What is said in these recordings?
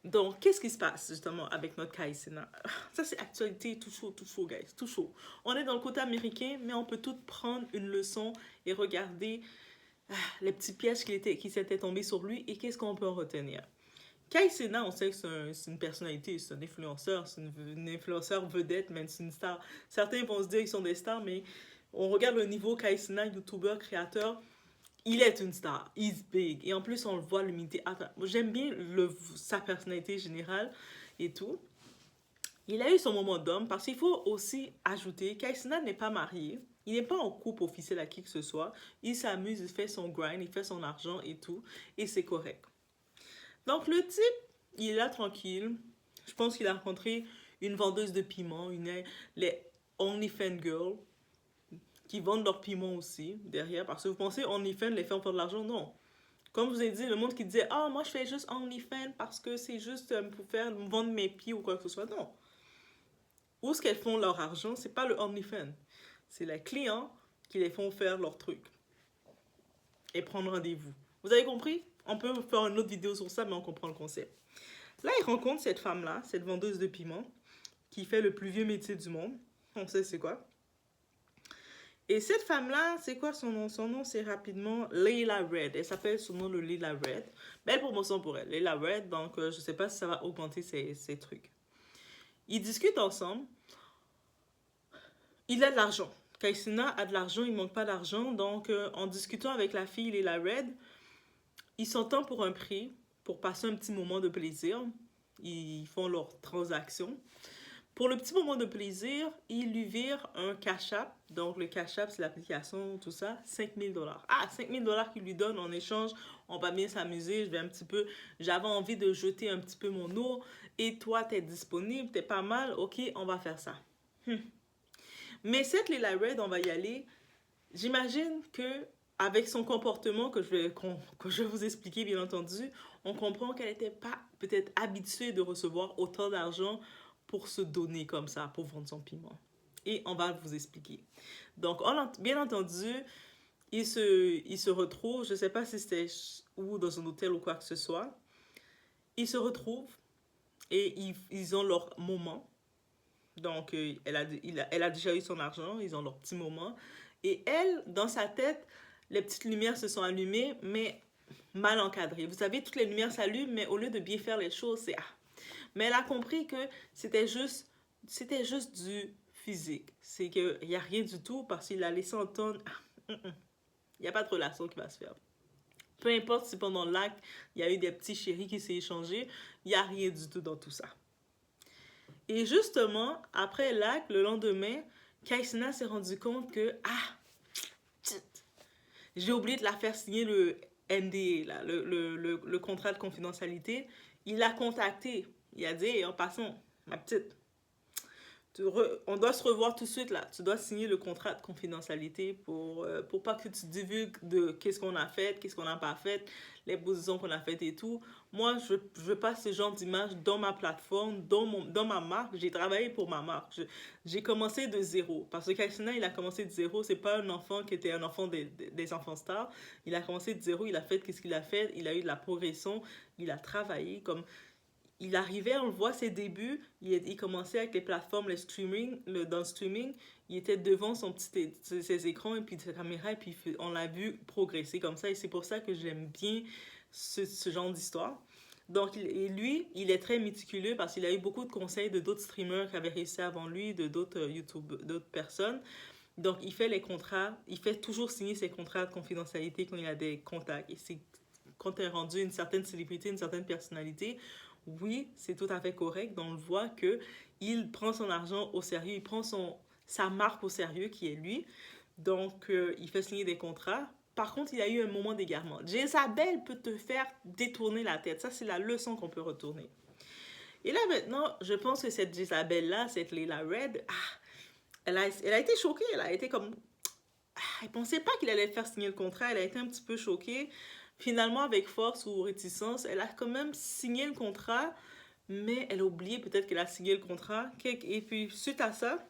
Donc, qu'est-ce qui se passe justement avec notre Kai Cenat? Ça, c'est actualité tout chaud, guys, tout chaud. On est dans le côté américain, mais on peut tout prendre une leçon et regarder les petits pièges qui s'étaient tombés sur lui et qu'est-ce qu'on peut en retenir. Kai Cenat, on sait que c'est une personnalité, c'est un influenceur, c'est une influenceur vedette, même c'est une star. Certains vont se dire qu'ils sont des stars, mais on regarde le niveau Kai Cenat, YouTuber, créateur, il est une star, he's big. Et en plus, on le voit l'humilité. J'aime bien sa personnalité générale et tout. Il a eu son moment d'homme parce qu'il faut aussi ajouter Kai Cenat n'est pas marié. Il n'est pas en couple officiel à qui que ce soit. Il s'amuse, il fait son grind, il fait son argent et tout. Et c'est correct. Donc le type, il est là tranquille. Je pense qu'il a rencontré une vendeuse de piment, les OnlyFans Girls, qui vendent leur piment aussi derrière. Parce que vous pensez OnlyFans les fait pour de l'argent? Non. Comme je vous ai dit, le monde qui disait ah, moi je fais juste OnlyFans parce que c'est juste pour faire vendre mes pieds ou quoi que ce soit. Non. Où est-ce qu'elles font leur argent? C'est pas le OnlyFans. C'est les clients qui les font faire leur truc et prendre rendez-vous. Vous avez compris? On peut faire une autre vidéo sur ça, mais on comprend le concept. Là, il rencontre cette femme-là, cette vendeuse de piment, qui fait le plus vieux métier du monde. On sait c'est quoi. Et cette femme-là, c'est quoi son nom? Son nom, c'est rapidement Layla Red. Elle s'appelle son nom le Layla Red. Belle promotion pour elle, Layla Red. Donc, je sais pas si ça va augmenter ses trucs. Ils discutent ensemble. Il a de l'argent. Kai Cenat a de l'argent, il manque pas d'argent. Donc, en discutant avec la fille Layla Red, ils s'entendent pour un prix, pour passer un petit moment de plaisir. Ils font leur transaction. Pour le petit moment de plaisir, il lui vire un Cash App. Donc, le Cash App, c'est l'application, tout ça, 5000 $. Ah, 5000 $ qu'il lui donne en échange. On va bien s'amuser. J'avais envie de jeter un petit peu mon eau. Et toi, t'es disponible, t'es pas mal. Ok, on va faire ça. Mais cette Layla Red, on va y aller. J'imagine que avec son comportement que je vais vous expliquer, bien entendu, on comprend qu'elle n'était pas peut-être habituée de recevoir autant d'argent pour se donner comme ça, pour vendre son piment. Et on va vous expliquer. Donc, bien entendu, ils se retrouvent, je ne sais pas si c'était ou dans un hôtel ou quoi que ce soit. Ils se retrouvent et ils ont leur moment. Donc, elle a déjà eu son argent, ils ont leur petit moment. Et elle, dans sa tête, les petites lumières se sont allumées, mais mal encadrées. Vous savez, toutes les lumières s'allument, mais au lieu de bien faire les choses, c'est ah. Mais elle a compris que c'était juste du physique. C'est qu'il n'y a rien du tout parce qu'il a laissé entendre, il n'y a pas de relation qui va se faire. Peu importe si pendant l'acte, il y a eu des petits chéris qui s'est échangés, il n'y a rien du tout dans tout ça. Et justement, après l'acte, le lendemain, Kai Cenat s'est rendu compte que, j'ai oublié de la faire signer le NDA, là, le contrat de confidentialité. Il l'a contacté. Il a dit, en passant, ma petite, on doit se revoir tout de suite là. Tu dois signer le contrat de confidentialité pour pas que tu divulgues de qu'est-ce qu'on a fait, qu'est-ce qu'on n'a pas fait, les positions qu'on a faites et tout. Moi, je veux pas ce genre d'image dans ma plateforme, dans ma marque. J'ai travaillé pour ma marque. J'ai commencé de zéro. Parce que Kai Cenat, il a commencé de zéro. C'est pas un enfant qui était un enfant des enfants stars. Il a commencé de zéro. Il a fait qu'est-ce qu'il a fait. Il a eu de la progression. Il a travaillé comme... Il arrivait, on le voit ses débuts, il commençait avec les plateformes, dans le streaming, il était devant ses écrans et puis sa caméra et puis on l'a vu progresser comme ça et c'est pour ça que j'aime bien ce genre d'histoire. Donc lui, il est très méticuleux parce qu'il a eu beaucoup de conseils de d'autres streamers qui avaient réussi avant lui, de d'autres d'autres personnes. Donc il fait les contrats, il fait toujours signer ses contrats de confidentialité quand il a des contacts. Et c'est quand tu es rendu une certaine célébrité, une certaine personnalité, oui, c'est tout à fait correct. Donc, on le voit qu'il prend son argent au sérieux, il prend sa marque au sérieux, qui est lui. Donc, il fait signer des contrats. Par contre, il y a eu un moment d'égarement. Jezabel peut te faire détourner la tête. Ça, c'est la leçon qu'on peut retourner. Et là, maintenant, je pense que cette Jezabel-là, cette Layla Red, elle a été choquée. Elle a été comme... elle pensait pas qu'il allait faire signer le contrat. Elle a été un petit peu choquée. Finalement, avec force ou réticence, elle a quand même signé le contrat, mais elle a oublié peut-être qu'elle a signé le contrat. Et puis, suite à ça,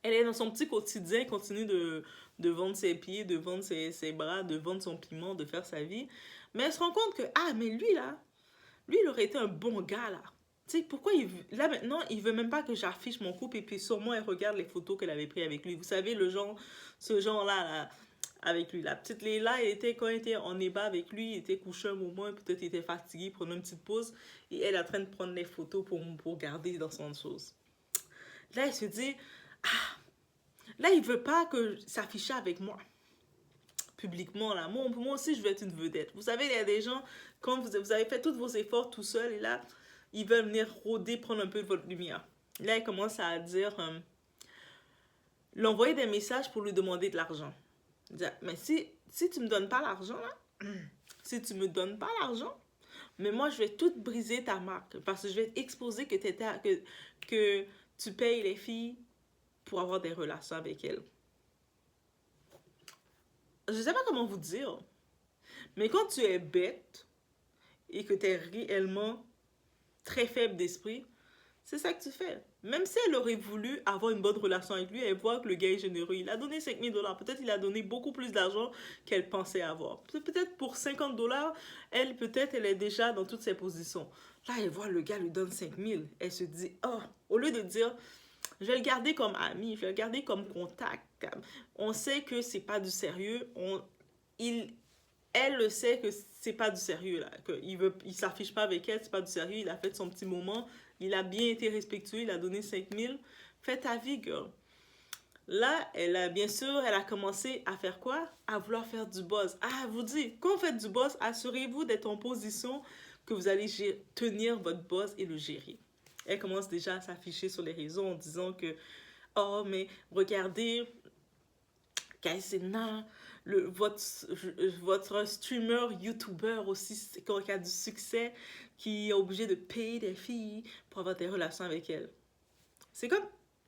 elle est dans son petit quotidien, elle continue de vendre ses pieds, de vendre ses bras, de vendre son piment, de faire sa vie. Mais elle se rend compte que, mais lui là, lui, il aurait été un bon gars, là. Tu sais, pourquoi là, maintenant, il veut même pas que j'affiche mon couple et puis sûrement, elle regarde les photos qu'elle avait prises avec lui. Vous savez, ce genre-là, là, avec lui. La petite Léla, quand elle était en ébat avec lui, il était couché un moment, peut-être il était fatigué, prenait une petite pause, et elle est en train de prendre les photos pour garder dans son chose. Là, elle se dit, ah, là, il veut pas que s'affiche avec moi publiquement là. Moi aussi, je veux être une vedette. Vous savez, il y a des gens, quand vous avez fait tous vos efforts tout seul, et là, ils veulent venir rôder, prendre un peu de votre lumière. Là, il commence à dire, l'envoyer des messages pour lui demander de l'argent. Mais si tu me donnes pas l'argent, là, si tu me donnes pas l'argent, mais moi, je vais tout briser ta marque. Parce que je vais exposer que tu payes les filles pour avoir des relations avec elles. Je sais pas comment vous dire, mais quand tu es bête et que tu es réellement très faible d'esprit, c'est ça que tu fais. Même si elle aurait voulu avoir une bonne relation avec lui, elle voit que le gars est généreux. Il a donné 5 000 $. Peut-être il a donné beaucoup plus d'argent qu'elle pensait avoir. Peut-être pour 50 $, elle est déjà dans toutes ses positions. Là, elle voit le gars lui donne 5 000. Elle se dit, oh, au lieu de dire, je vais le garder comme ami, je vais le garder comme contact. On sait que c'est pas du sérieux. Elle le sait que c'est pas du sérieux là, il s'affiche pas avec elle, c'est pas du sérieux, il a fait son petit moment, il a bien été respectueux, il a donné 5 000. Fais ta vie, girl. Là, bien sûr, elle a commencé à faire quoi? À vouloir faire du buzz. Ah, vous dites, quand vous faites du buzz, assurez-vous d'être en position que vous allez tenir votre buzz et le gérer. Elle commence déjà à s'afficher sur les réseaux en disant que, oh, mais regardez, Kaisena, votre streamer, YouTuber aussi, qui a du succès, qui est obligé de payer des filles pour avoir des relations avec elles. C'est comme,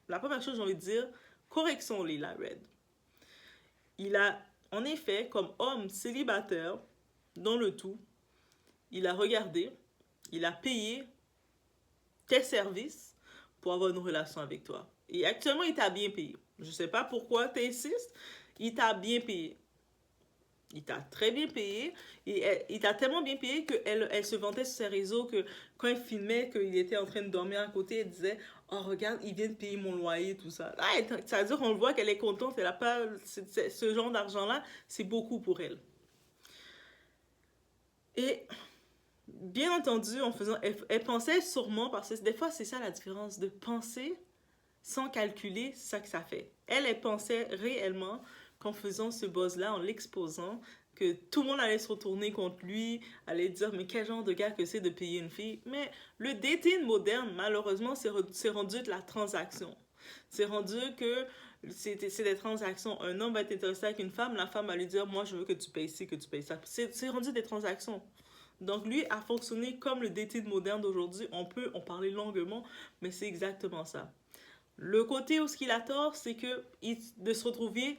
la première chose, j'ai envie de dire, correction, Lila Red. Il a, en effet, comme homme célibataire, dans le tout, il a regardé, il a payé tes services pour avoir une relation avec toi. Et actuellement, il t'a bien payé. Je ne sais pas pourquoi tu insistes, il t'a bien payé. Il t'a très bien payé. Et il t'a tellement bien payé qu'elle se vantait sur ses réseaux que quand elle filmait qu'il était en train de dormir à côté, elle disait, oh regarde, il vient de payer mon loyer, tout ça. Là, ça veut dire qu'on voit qu'elle est contente. Elle a pas ce genre d'argent-là, c'est beaucoup pour elle. Et bien entendu, elle pensait sûrement, parce que des fois c'est ça la différence, de penser sans calculer, c'est ça que ça fait. Elle pensait réellement qu'en faisant ce buzz-là, en l'exposant, que tout le monde allait se retourner contre lui, allait dire, mais quel genre de gars que c'est de payer une fille. Mais le dating moderne, malheureusement, c'est rendu de la transaction. C'est rendu que c'est des transactions. Un homme va être intéressé avec une femme, la femme va lui dire, moi je veux que tu payes ci, que tu payes ça. C'est rendu des transactions. Donc lui a fonctionné comme le dating moderne d'aujourd'hui. On peut en parler longuement, mais c'est exactement ça. Le côté où ce qu'il a tort, c'est de se retrouver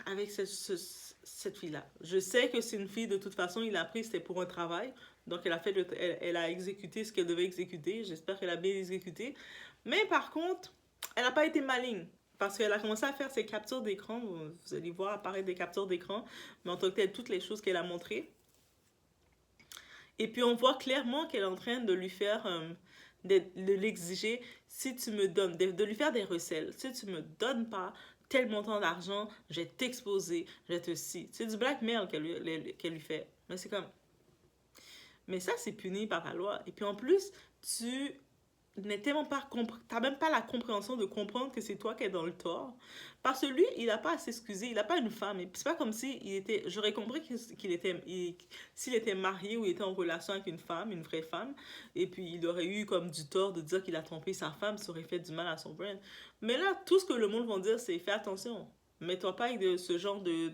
avec cette fille-là. Je sais que c'est une fille, de toute façon, il a pris, c'était pour un travail. Donc, elle a exécuté ce qu'elle devait exécuter. J'espère qu'elle a bien exécuté. Mais par contre, elle n'a pas été maligne. Parce qu'elle a commencé à faire ses captures d'écran. Vous allez voir apparaître des captures d'écran. Mais en tant que tel, toutes les choses qu'elle a montrées. Et puis, on voit clairement qu'elle est en train de lui faire... de l'exiger, si tu me donnes, de lui faire des recels. Si tu me donnes pas tel montant d'argent, je vais t'exposer, je vais te si. C'est du blackmail qu'elle lui fait. Mais c'est comme... Mais ça, c'est puni par la loi. Et puis en plus, tu n'es tellement pas... T'as même pas la compréhension de comprendre que c'est toi qui es dans le tort. Parce que lui, il n'a pas à s'excuser. Il n'a pas une femme. Et c'est pas comme si il était... J'aurais compris s'il était marié ou il était en relation avec une femme, une vraie femme. Et puis, il aurait eu comme du tort de dire qu'il a trompé sa femme. Ça aurait fait du mal à son brand. Mais là, tout ce que le monde va dire, c'est fais attention. Mets-toi pas avec ce genre de...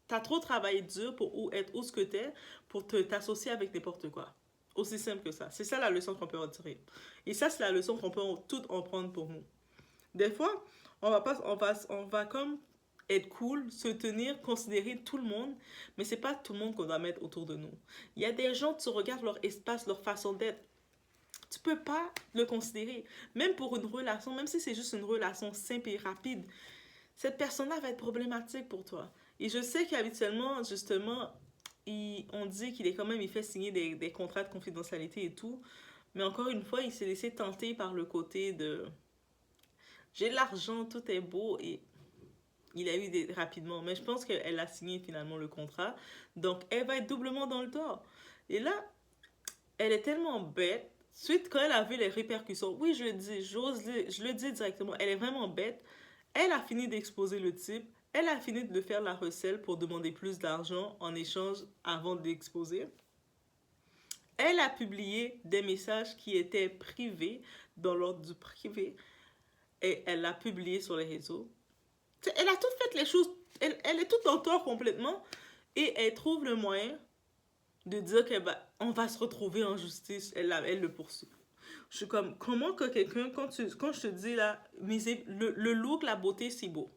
T'as trop travaillé dur pour être où ce que t'es pour t'associer avec n'importe quoi. Aussi simple que ça. C'est ça la leçon qu'on peut en tirer. Et ça, c'est la leçon qu'on peut tout en prendre pour nous. Des fois, on va comme être cool, se tenir, considérer tout le monde, mais c'est pas tout le monde qu'on doit mettre autour de nous. Il y a des gens, tu regardes leur espace, leur façon d'être, tu peux pas le considérer. Même pour une relation, même si c'est juste une relation simple et rapide, cette personne-là va être problématique pour toi. Et je sais qu'habituellement, justement, on dit qu'il est quand même, il fait signer des contrats de confidentialité et tout. Mais encore une fois, il s'est laissé tenter par le côté de j'ai de l'argent, tout est beau et il a eu rapidement. Mais je pense qu'elle a signé finalement le contrat. Donc, elle va être doublement dans le tort. Et là, elle est tellement bête. Suite, quand elle a vu les répercussions, oui, je le dis, je le dis directement, elle est vraiment bête. Elle a fini d'exposer le type. Elle a fini de faire la recelle pour demander plus d'argent en échange avant de l'exposer. Elle a publié des messages qui étaient privés, dans l'ordre du privé, et elle l'a publié sur les réseaux. Elle a tout fait les choses, elle est toute en tort complètement, et elle trouve le moyen de dire qu'on va se retrouver en justice, elle le poursuit. Je suis comme, comment que quelqu'un, quand je te dis là, le look, la beauté, c'est beau.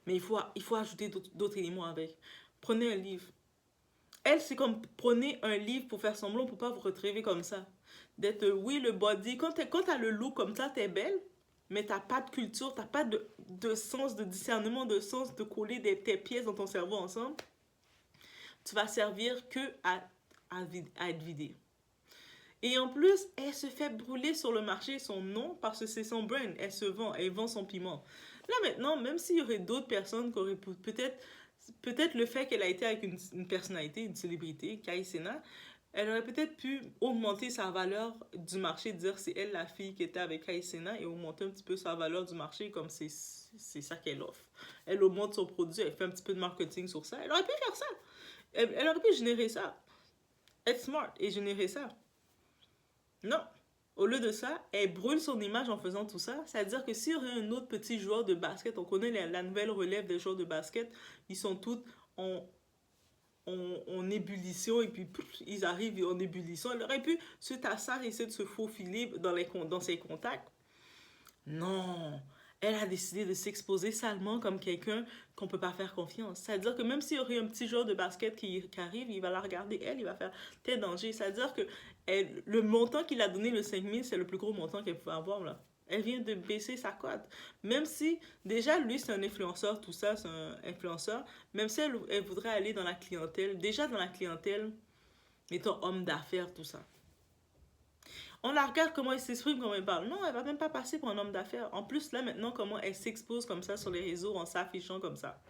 Mais il faut ajouter d'autres éléments avec. Prenez un livre. Elle, c'est comme, prenez un livre pour faire semblant, pour pas vous retrouver comme ça. D'être, oui, le body, quand t'as le look comme ça, t'es belle, mais t'as pas de culture, t'as pas de sens, de discernement, de sens de coller tes pièces dans ton cerveau ensemble. Tu vas servir que à être vidé. Et en plus, elle se fait brûler sur le marché son nom parce que c'est son brand. Elle vend son piment. Là maintenant, même s'il y aurait d'autres personnes qui auraient peut-être le fait qu'elle a été avec une personnalité, une célébrité, Kai Cenat, elle aurait peut-être pu augmenter sa valeur du marché, dire c'est elle la fille qui était avec Kai Cenat et augmenter un petit peu sa valeur du marché comme c'est ça qu'elle offre. Elle augmente son produit, elle fait un petit peu de marketing sur ça. Elle aurait pu faire ça. Elle aurait pu générer ça. Être smart et générer ça. Non. Au lieu de ça, elle brûle son image en faisant tout ça. C'est-à-dire que s'il y aurait un autre petit joueur de basket, on connaît la nouvelle relève des joueurs de basket, ils sont tous en ébullition et puis ils arrivent en ébullition. Elle aurait pu, suite à ça, essayer de se faufiler dans ses contacts. Non. Elle a décidé de s'exposer salement comme quelqu'un qu'on ne peut pas faire confiance. C'est-à-dire que même s'il y aurait un petit joueur de basket qui arrive, il va la regarder, elle, il va faire tel danger. C'est-à-dire que le montant qu'il a donné, le 5000, c'est le plus gros montant qu'elle pouvait avoir, là. Elle vient de baisser sa cote. Même si, déjà, lui, c'est un influenceur, tout ça, c'est un influenceur. Même si elle voudrait aller dans la clientèle, déjà dans la clientèle, mettons homme d'affaires, tout ça. On la regarde comment elle s'exprime, comment elle parle. Non, elle va même pas passer pour un homme d'affaires. En plus, là, maintenant, comment elle s'expose comme ça sur les réseaux en s'affichant comme ça.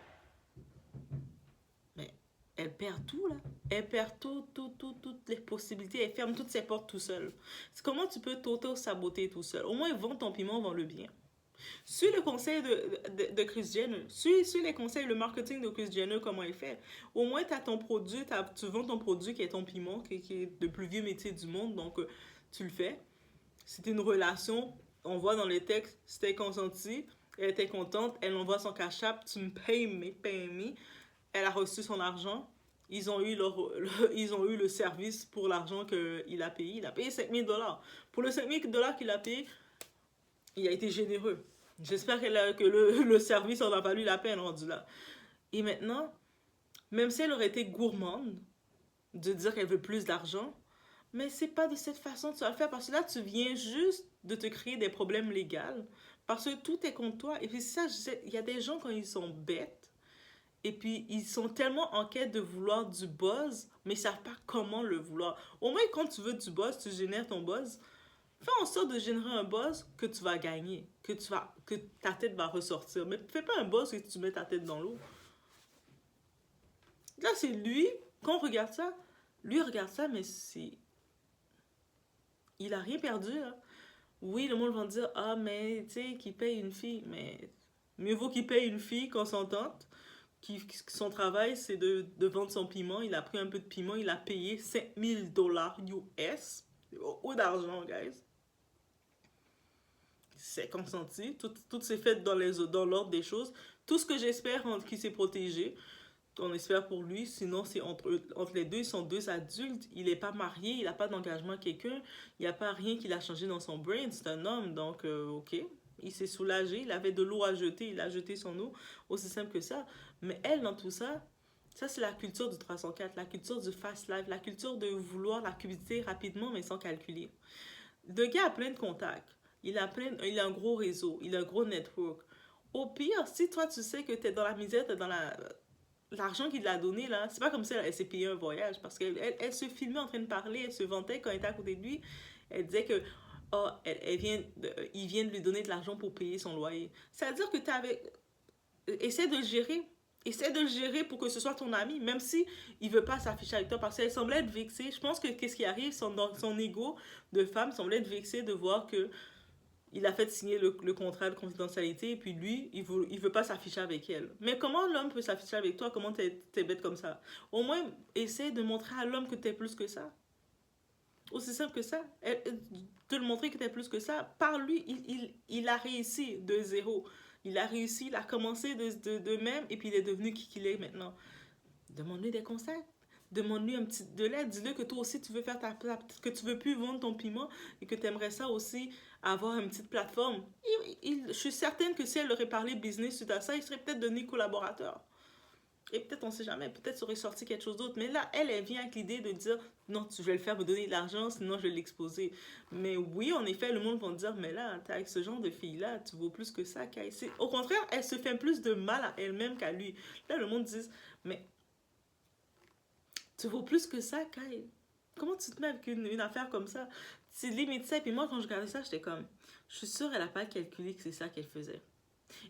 Mais elle perd tout, là. Elle perd toutes les possibilités. Elle ferme toutes ses portes tout seul. C'est comment tu peux t'auto-saboter tout seul. Au moins, vends ton piment, vends le bien. Suis le conseil de Kris Jenner. Suis les conseils, le marketing de Kris Jenner, comment il fait. Au moins, tu as ton produit, tu vends ton produit qui est ton piment, qui est le plus vieux métier du monde. Donc, tu le fais. C'était une relation. On voit dans les textes, c'était consenti. Elle était contente. Elle envoie son cash app. Tu me payes, mais pay me. Elle a reçu son argent. Ils ont eu le service pour l'argent qu'il a payé. Il a payé 5 000 $. Pour le 5 000 $ qu'il a payé, il a été généreux. J'espère que le service en a valu la peine rendu là. Et maintenant, même si elle aurait été gourmande de dire qu'elle veut plus d'argent, mais c'est pas de cette façon que tu vas le faire parce que là, tu viens juste de te créer des problèmes légaux parce que tout est contre toi. Et puis ça, il y a des gens quand ils sont bêtes et puis ils sont tellement en quête de vouloir du buzz, mais ils savent pas comment le vouloir. Au moins, quand tu veux du buzz, tu génères ton buzz. Fais en sorte de générer un buzz que tu vas gagner, que ta tête va ressortir. Mais fais pas un buzz que tu mets ta tête dans l'eau. Là, c'est lui, quand on regarde ça, lui regarde ça, mais c'est... Il a rien perdu, là. Oui, le monde va dire, ah, mais, tu sais, qu'il paye une fille. Mais mieux vaut qu'il paye une fille consentante, son travail, c'est de vendre son piment. Il a pris un peu de piment, il a payé 5 000 $ US. C'est beaucoup d'argent, guys. C'est consenti. Tout s'est fait dans l'ordre des choses. Tout ce que j'espère, qu'il s'est protégé. On espère pour lui, sinon c'est entre les deux, ils sont deux adultes, il n'est pas marié, il n'a pas d'engagement à quelqu'un, il n'y a pas rien qu'il a changé dans son brain, c'est un homme, donc ok, il s'est soulagé, il avait de l'eau à jeter, il a jeté son eau, aussi simple que ça. Mais elle, dans tout ça, ça c'est la culture du 304, la culture du fast life, la culture de vouloir la cupidité rapidement mais sans calculer. Le gars a plein de contacts, il a un gros réseau, il a un gros network. Au pire, si toi tu sais que tu es dans la misère, tu es dans la l'argent qu'il a donné, là, c'est pas comme si elle s'est payé un voyage, parce qu'elle se filmait en train de parler, elle se vantait quand elle était à côté de lui. Elle disait que, oh, il vient de lui donner de l'argent pour payer son loyer. C'est-à-dire que tu avais... Essaie de le gérer. Essaie de le gérer pour que ce soit ton ami, même si il veut pas s'afficher avec toi, parce qu'elle semblait être vexée. Je pense que qu'est-ce qui arrive, son ego de femme semblait être vexé de voir que il a fait signer le contrat de confidentialité et puis lui, il veut pas s'afficher avec elle. Mais comment l'homme peut s'afficher avec toi? Comment t'es bête comme ça? Au moins, essaie de montrer à l'homme que t'es plus que ça. Aussi simple que ça. De le montrer que t'es plus que ça. Par lui, il a réussi de zéro. Il a réussi, il a commencé de même et puis il est devenu qui qu'il est maintenant. Demande-lui des conseils. Demande-lui un petit de l'aide. Dis-le que toi aussi tu veux faire que tu veux plus vendre ton piment et que tu aimerais ça aussi avoir une petite plateforme. Je suis certaine que si elle aurait parlé business suite à ça, il serait peut-être devenu collaborateur. Et peut-être, on sait jamais, peut-être ça aurait sorti quelque chose d'autre. Mais là, elle vient avec l'idée de dire, non, je vais le faire me donner de l'argent, sinon je vais l'exposer. Mais oui, en effet, le monde va dire, mais là, t'es avec ce genre de fille-là, tu vaux plus que ça, Kai. Au contraire, elle se fait plus de mal à elle-même qu'à lui. Là, le monde dit, mais tu vaux plus que ça, Kai. Comment tu te mets avec une affaire comme ça? C'est limite ça. Et puis moi, quand je regardais ça, j'étais comme, je suis sûre, elle n'a pas calculé que c'est ça qu'elle faisait.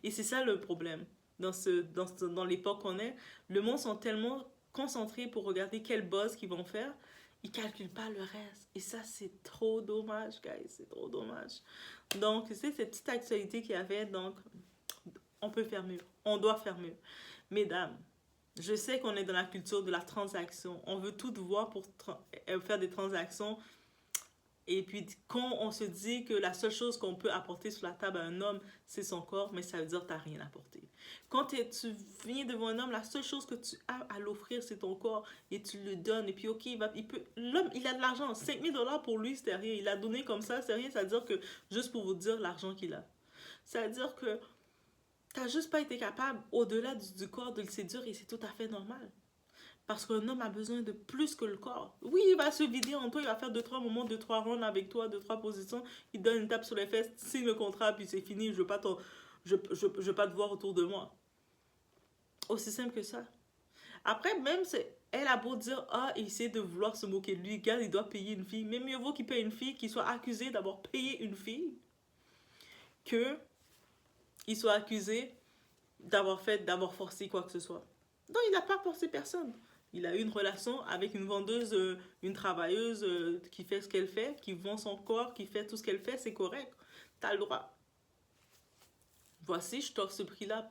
Et c'est ça le problème. Dans l'époque qu'on est, le monde sont tellement concentrés pour regarder quel buzz qu'ils vont faire, ils calculent pas le reste. Et ça, c'est trop dommage, guys. C'est trop dommage. Donc, c'est cette petite actualité qu'il y avait. Donc, on peut faire mieux. On doit faire mieux. Mesdames, je sais qu'on est dans la culture de la transaction. On veut tout voir pour faire des transactions. Et puis, quand on se dit que la seule chose qu'on peut apporter sur la table à un homme, c'est son corps, mais ça veut dire que tu n'as rien apporté. Quand tu viens devant un homme, la seule chose que tu as à l'offrir, c'est ton corps. Et tu le donnes. Et puis, OK, l'homme, il a de l'argent. 5 000 $ pour lui, c'était rien. Il a donné comme ça, c'est rien. Ça veut dire que, juste pour vous dire l'argent qu'il a. Ça veut dire que tu n'as juste pas été capable, au-delà du corps, de le séduire. Et c'est tout à fait normal. Parce qu'un homme a besoin de plus que le corps. Oui, il va se vider en toi, il va faire 2-3 moments, 2-3 rounds avec toi, 2-3 positions. Il donne une tape sur les fesses, signe le contrat, puis c'est fini, je veux pas te voir autour de moi. Aussi simple que ça. Après, même, elle a beau dire, ah, il essaie de vouloir se moquer de lui, gars, il doit payer une fille. Mais mieux vaut qu'il paye une fille, qu'il soit accusé d'avoir payé une fille, que il soit accusé d'avoir forcé quoi que ce soit. Non, il n'a pas forcé personne. Il a eu une relation avec une vendeuse, une travailleuse qui fait ce qu'elle fait, qui vend son corps, qui fait tout ce qu'elle fait, c'est correct. T'as le droit. Voici, je t'offre ce prix-là.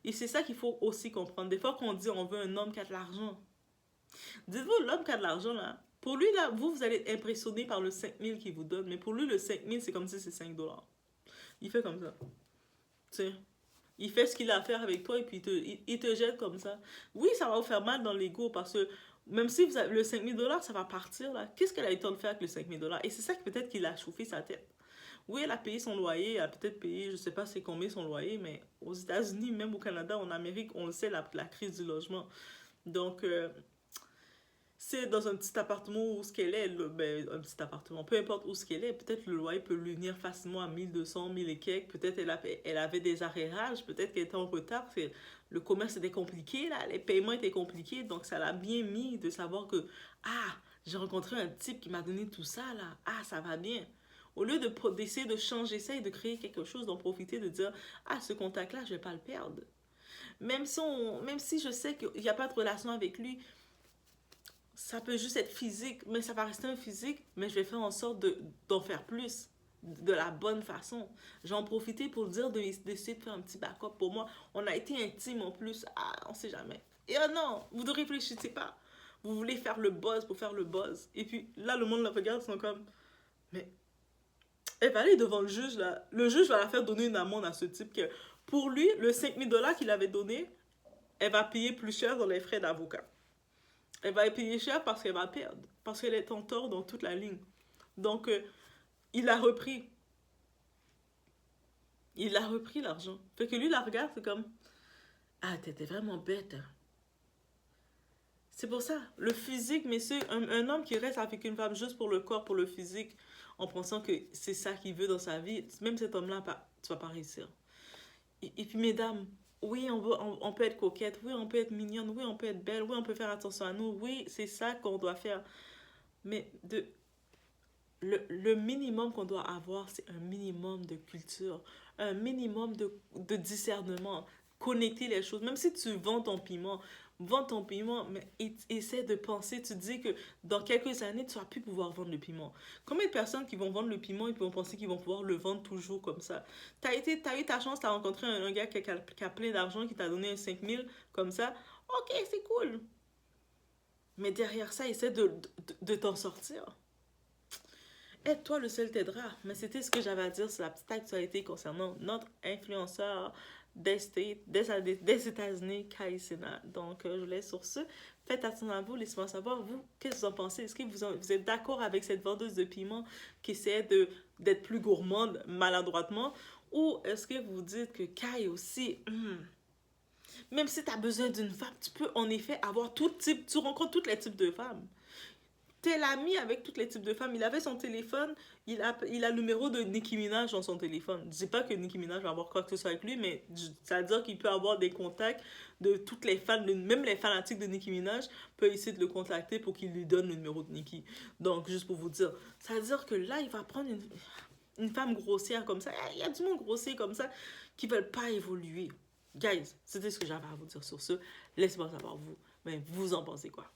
Et c'est ça qu'il faut aussi comprendre. Des fois, quand on dit on veut un homme qui a de l'argent, dites-vous, l'homme qui a de l'argent, là, pour lui, là, vous allez être impressionné par le 5 000 qu'il vous donne. Mais pour lui, le 5 000, c'est comme si c'est 5 $. Il fait comme ça. Tu sais. Il fait ce qu'il a à faire avec toi et puis il te jette comme ça. Oui, ça va vous faire mal dans l'ego parce que même si vous avez le 5 000 $, ça va partir là. Qu'est-ce qu'elle a eu le temps de faire avec le 5 000 $? Et c'est ça que peut-être qu'il a chauffé sa tête. Oui, elle a payé son loyer, elle a peut-être payé, je sais pas c'est combien son loyer, mais aux États-Unis, même au Canada, en Amérique, on le sait, la crise du logement. Donc, c'est dans un petit appartement où ce qu'elle est, un petit appartement, peu importe où ce qu'elle est, peut-être le loyer peut lui venir facilement à 1200, 1000 et quelques, peut-être elle avait des arrérages, peut-être qu'elle était en retard, parce que le commerce était compliqué, là, les paiements étaient compliqués, donc ça l'a bien mis de savoir que, ah, j'ai rencontré un type qui m'a donné tout ça, là, ah, ça va bien. Au lieu d'essayer de changer ça et de créer quelque chose, d'en profiter, de dire, ah, ce contact-là, je vais pas le perdre. Même si je sais qu'il n'y a pas de relation avec lui, ça peut juste être physique, mais ça va rester un physique, mais je vais faire en sorte d'en faire plus, de la bonne façon. J'en profiter pour dire d'essayer de faire un petit backup pour moi. On a été intime en plus, ah, on sait jamais. Et oh non, vous ne réfléchissez pas. Vous voulez faire le buzz pour faire le buzz. Et puis là, le monde la regarde, ils sont comme, mais elle va aller devant le juge, là. Le juge va la faire donner une amende à ce type que, pour lui, le 5 000 $ qu'il avait donné, elle va payer plus cher dans les frais d'avocat. Elle va payer cher parce qu'elle va perdre. Parce qu'elle est en tort dans toute la ligne. Donc, il a repris. Il a repris l'argent. Fait que lui, la regarde, c'est comme, ah, t'étais vraiment bête. C'est pour ça. Le physique, messieurs, un homme qui reste avec une femme juste pour le corps, pour le physique, en pensant que c'est ça qu'il veut dans sa vie, même cet homme-là, tu vas pas réussir. Et puis, mesdames, oui, on peut être coquette, oui, on peut être mignonne, oui, on peut être belle, oui, on peut faire attention à nous, oui, c'est ça qu'on doit faire. Mais le minimum qu'on doit avoir, c'est un minimum de culture, un minimum de discernement, connecter les choses. Même si tu vends ton piment, mais essaie de penser, tu te dis que dans quelques années, tu vas plus pouvoir vendre le piment. Combien de personnes qui vont vendre le piment, ils vont penser qu'ils vont pouvoir le vendre toujours comme ça? T'as eu ta chance, t'as rencontré un gars qui a plein d'argent, qui t'a donné un 5 000 comme ça. Ok, c'est cool. Mais derrière ça, essaie de t'en sortir. Aide-toi, le seul t'aidera. Mais c'était ce que j'avais à dire sur la petite actualité concernant notre influenceur des États-Unis, Kai Cenat. Donc, je vous laisse sur ce. Faites attention à vous. Laissez-moi savoir, vous, qu'est-ce que vous en pensez? Est-ce que vous êtes d'accord avec cette vendeuse de piment qui essaie d'être plus gourmande maladroitement? Ou est-ce que vous dites que Kai aussi, même si tu as besoin d'une femme, tu peux en effet avoir tout type, tu rencontres tous les types de femmes. T'es l'ami avec tous les types de femmes. Il avait son téléphone, il a le numéro de Nicki Minaj dans son téléphone. Je dis pas que Nicki Minaj va avoir quoi que ce soit avec lui, mais ça veut dire qu'il peut avoir des contacts de toutes les fans, même les fanatiques de Nicki Minaj peuvent essayer de le contacter pour qu'il lui donne le numéro de Nicki. Donc, juste pour vous dire, ça veut dire que là, il va prendre une femme grossière comme ça. Il y a du monde grossier comme ça qui veulent pas évoluer. Guys, c'était ce que j'avais à vous dire sur ce. Laissez-moi savoir vous. Mais vous en pensez quoi?